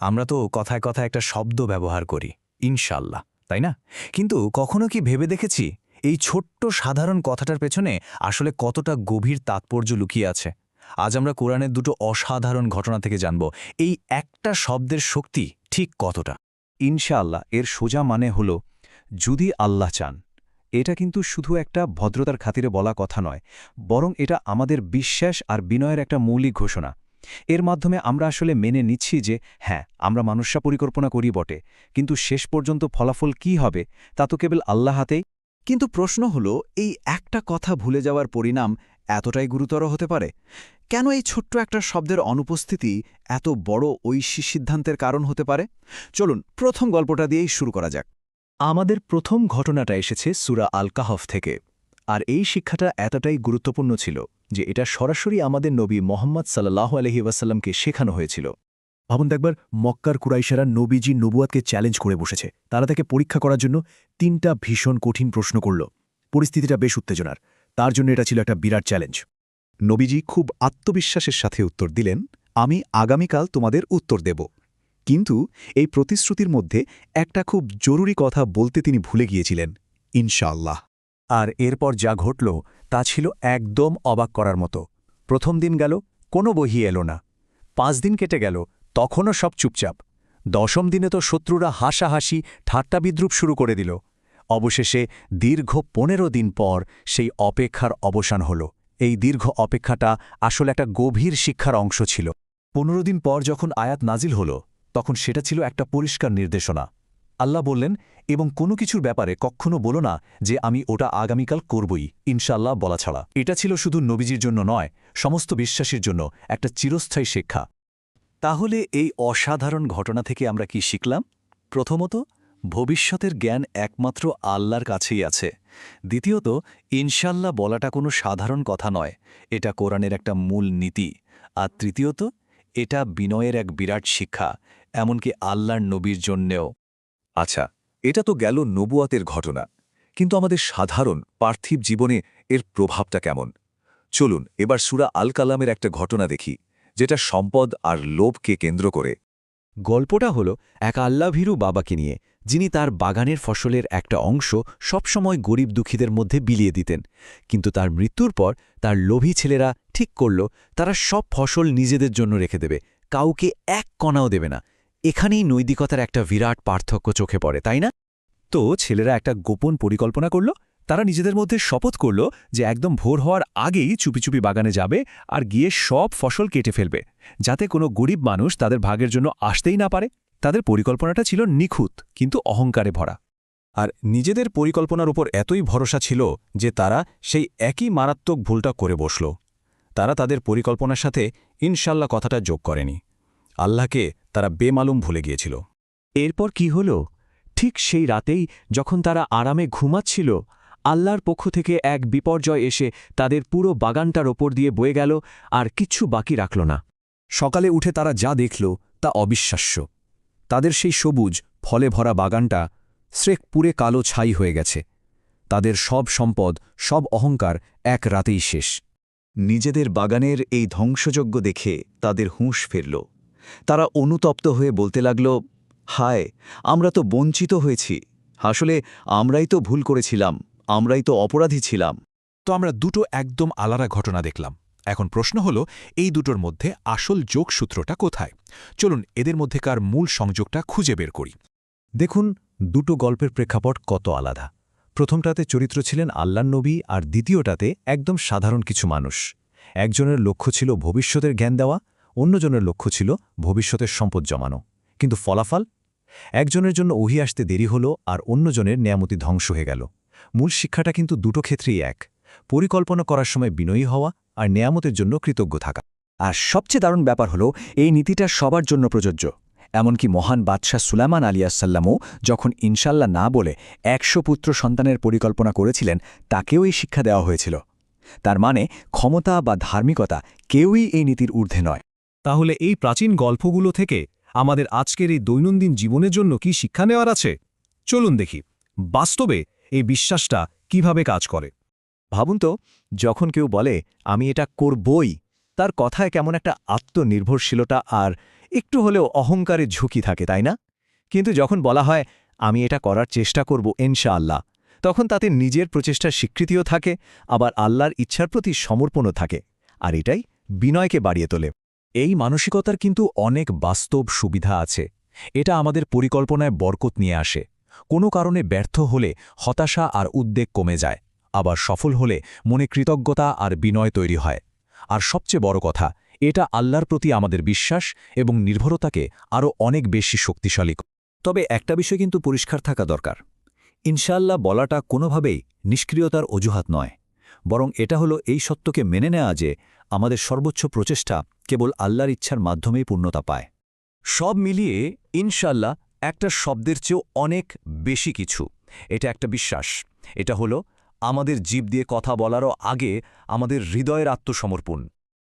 আমরা তো কথায় কথায় একটা শব্দ ব্যবহার করি, ইনশাল্লাহ, তাই না? কিন্তু কখনো কি ভেবে দেখেছি এই ছোট্ট সাধারণ কথাটার পেছনে আসলে কতটা গভীর তাৎপর্য লুকিয়ে আছে? আজ আমরা কোরআনের দুটো অসাধারণ ঘটনা থেকে জানব এই একটা শব্দের শক্তি ঠিক কতটা। ইনশাআল্লাহ এর সোজা মানে হল যদি আল্লাহ চান। এটা কিন্তু শুধু একটা ভদ্রতার খাতিরে বলা কথা নয়, বরং এটা আমাদের বিশ্বাস আর বিনয়ের একটা মৌলিক ঘোষণা। এর মাধ্যমে আমরা আসলে মেনে নিচ্ছি যে হ্যাঁ, আমরা মানুষরা পরিকল্পনা করি বটে, কিন্তু শেষ পর্যন্ত ফলাফল কি হবে তা তো কেবল আল্লাহ হাতেই। কিন্তু প্রশ্ন হলো, এই একটা কথা ভুলে যাওয়ার পরিণাম এতটাই গুরুতর হতে পারে? কেন এই ছোট্ট একটা শব্দের অনুপস্থিতি এত বড় ঐশী সিদ্ধান্তের কারণ হতে পারে? চলুন প্রথম গল্পটা দিয়েই শুরু করা যাক। আমাদের প্রথম ঘটনাটা এসেছে সূরা আল কাহফ থেকে, আর এই শিক্ষাটা এতটাই গুরুত্বপূর্ণ ছিল যে এটা সরাসরি আমাদের নবী মোহাম্মদ সাল্লাল্লাহু আলাইহি ওয়াসাল্লামকে শেখানো হয়েছিল। ভাবুন একবার, মক্কার কুরাইশেরা নবীজি নবুয়াতকে চ্যালেঞ্জ করে বসেছে। তারা তাকে পরীক্ষা করার জন্য ৩টা ভীষণ কঠিন প্রশ্ন করল। পরিস্থিতিটা বেশ উত্তেজনার, তার জন্য এটা ছিল একটা বিরাট চ্যালেঞ্জ। নবীজি খুব আত্মবিশ্বাসের সাথে উত্তর দিলেন, আমি আগামীকাল তোমাদের উত্তর দেব। কিন্তু এই প্রতিশ্রুতির মধ্যে একটা খুব জরুরি কথা বলতে তিনি ভুলে গিয়েছিলেন, ইনশাআল্লাহ। আর এরপর যা ঘটল তা ছিল একদম অবাক করার মতো। প্রথম দিন গেল, কোনো বহি এলো না। ৫ দিন কেটে গেল, তখনও সব চুপচাপ। ১০ম দিনে তো শত্রুরা হাসাহাসি ঠাট্টা বিদ্রুপ শুরু করে দিল। অবশেষে দীর্ঘ ১৫ দিন পর সেই অপেক্ষার অবসান হল। এই দীর্ঘ অপেক্ষাটা আসলে একটা গভীর শিক্ষার অংশ ছিল। ১৫ দিন পর যখন আয়াত নাজিল হল, তখন সেটা ছিল একটা পরিষ্কার নির্দেশনা। আল্লাহ বললেন, এবং কোনো কিছুর ব্যাপারে কখনো বলো না যে আমি ওটা আগামীকাল করবই, ইনশাআল্লাহ বলা ছাড়া। এটা ছিল শুধু নবীজির জন্য নয়, সমস্ত বিশ্বাসীর জন্য একটা চিরস্থায়ী শিক্ষা। তাহলে এই অসাধারণ ঘটনা থেকে আমরা কি শিখলাম? প্রথমত, ভবিষ্যতের জ্ঞান একমাত্র আল্লাহর কাছেই আছে। দ্বিতীয়ত, ইনশাল্লাহ বলাটা কোনো সাধারণ কথা নয়, এটা কোরআনের একটা মূল নীতি। আর তৃতীয়ত, এটা বিনয়ের এক বিরাট শিক্ষা, এমনকি আল্লাহর নবীর জন্যেও। আচ্ছা, এটা তো গেল নবুয়াতের ঘটনা, কিন্তু আমাদের সাধারণ পার্থিব জীবনে এর প্রভাবটা কেমন? চলুন এবার সূরা আল কালামের একটা ঘটনা দেখি, যেটা সম্পদ আর লোভকে কেন্দ্র করে। গল্পটা হলো এক আল্লাভীরু বাবাকে নিয়ে, যিনি তার বাগানের ফসলের একটা অংশ সবসময় গরিব দুঃখীদের মধ্যে বিলিয়ে দিতেন। কিন্তু তার মৃত্যুর পর তার লোভী ছেলেরা ঠিক করল তারা সব ফসল নিজেদের জন্য রেখে দেবে, কাউকে এক কণাও দেবে না। এখানেই নৈতিকতার একটা বিরাট পার্থক্য চোখে পড়ে, তাই না? তো ছেলেরা একটা গোপন পরিকল্পনা করল। তারা নিজেদের মধ্যে শপথ করল যে একদম ভোর হওয়ার আগেই চুপি চুপি বাগানে যাবে আর গিয়ে সব ফসল কেটে ফেলবে, যাতে কোনো গরিব মানুষ তাদের ভাগের জন্য আসতেই না পারে। তাদের পরিকল্পনাটা ছিল নিখুঁত, কিন্তু অহংকারে ভরা। আর নিজেদের পরিকল্পনার উপর এতই ভরসা ছিল যে তারা সেই একই মারাত্মক ভুলটা করে বসল। তারা তাদের পরিকল্পনার সাথে ইনশাল্লাহ কথাটা যোগ করেনি। আল্লাহকে তারা বেমালুম ভুলে গিয়েছিল। এরপর কি হল? ঠিক সেই রাতেই যখন তারা আরামে ঘুমাচ্ছিল, আল্লাহর পক্ষ থেকে এক বিপর্যয় এসে তাদের পুরো বাগানটার ওপর দিয়ে বয়ে গেল, আর কিচ্ছু বাকি রাখল না। সকালে উঠে তারা যা দেখল তা অবিশ্বাস্য। তাদের সেই সবুজ ফলে ভরা বাগানটা স্রেফ পুরে কালো ছাই হয়ে গেছে। তাদের সব সম্পদ, সব অহংকার এক রাতেই শেষ। নিজেদের বাগানের এই ধ্বংসযজ্ঞ দেখে তাদের হুঁশ ফিরল। তারা অনুতপ্ত হয়ে বলতে লাগল, হায়, আমরা তো বঞ্চিত হয়েছি। আসলে আমরাই তো ভুল করেছিলাম, আমরাই তো অপরাধী ছিলাম। তো আমরা দুটো একদম আলাদা ঘটনা দেখলাম। এখন প্রশ্ন হলো, এই দুটোর মধ্যে আসল যোগসূত্রটা কোথায়? চলুন এদের মধ্যেকার মূল সংযোগটা খুঁজে বের করি। দেখুন, দুটো গল্পের প্রেক্ষাপট কত আলাদা। প্রথমটাতে চরিত্র ছিলেন আল্লাহর নবী, আর দ্বিতীয়টাতে একদম সাধারণ কিছু মানুষ। একজনের লক্ষ্য ছিল ভবিষ্যতের জ্ঞান দেওয়া, অন্যজনের লক্ষ্য ছিল ভবিষ্যতের সম্পদ জমানো। কিন্তু ফলাফল? একজনের জন্য ওহী আসতে দেরি হল, আর অন্যজনের নেয়ামতি ধ্বংস হয়ে গেল। মূল শিক্ষাটা কিন্তু দুটো ক্ষেত্রেই এক: পরিকল্পনা করার সময় বিনয়ী হওয়া আর নেয়ামতের জন্য কৃতজ্ঞ থাকা। আর সবচেয়ে দারুণ ব্যাপার হলো, এই নীতিটা সবার জন্য প্রযোজ্য। এমনকি মহান বাদশাহ সুলাইমান আলাইহিসসালামও যখন ইনশাল্লাহ না বলে ১০০ পুত্র সন্তানের পরিকল্পনা করেছিলেন, তাকেও এই শিক্ষা দেওয়া হয়েছিল। তার মানে ক্ষমতা বা ধার্মিকতা কেউই এই নীতির ঊর্ধ্বে নয়। তাহলে এই প্রাচীন গল্পগুলো থেকে আমাদের আজকের এই দৈনন্দিন জীবনের জন্য কি শিক্ষা নেওয়ার আছে? চলুন দেখি বাস্তবে এই বিশ্বাসটা কিভাবে কাজ করে। ভাবুন তো, যখন কেউ বলে আমি এটা করবই, তার কথায় কেমন একটা আত্মনির্ভরশীলতা আর একটু হলেও অহংকারের ঝুঁকি থাকে, তাই না? কিন্তু যখন বলা হয় আমি এটা করার চেষ্টা করব ইনশাআল্লাহ, তখন তাতে নিজের প্রচেষ্টার স্বীকৃতিও থাকে, আবার আল্লাহর ইচ্ছার প্রতি সমর্পণও থাকে, আর এটাই বিনয়কে বাড়িয়ে তোলে। এই মানসিকতার কিন্তু অনেক বাস্তব সুবিধা আছে। এটা আমাদের পরিকল্পনায় বরকত নিয়ে আসে। কোনো কারণে ব্যর্থ হলে হতাশা আর উদ্বেগ কমে যায়, আবার সফল হলে মনে কৃতজ্ঞতা আর বিনয় তৈরি হয়। আর সবচেয়ে বড় কথা, এটা আল্লাহর প্রতি আমাদের বিশ্বাস এবং নির্ভরতাকে আরও অনেক বেশি শক্তিশালী। তবে একটা বিষয় কিন্তু পরিষ্কার থাকা দরকার। ইনশাআল্লাহ বলাটা কোনোভাবেই নিষ্ক্রিয়তার অজুহাত নয়, বরং এটা হলো এই সত্যকে মেনে নেওয়া যে আমাদের সর্বোচ্চ প্রচেষ্টা কেবল আল্লাহর ইচ্ছার মাধ্যমেই পূর্ণতা পায়। সব মিলিয়ে ইনশাআল্লাহ একটা শব্দের চেয়েও অনেক বেশি কিছু। এটা একটা বিশ্বাস। এটা হলো আমাদের জিভ দিয়ে কথা বলারও আগে আমাদের হৃদয়ের আত্মসমর্পণ।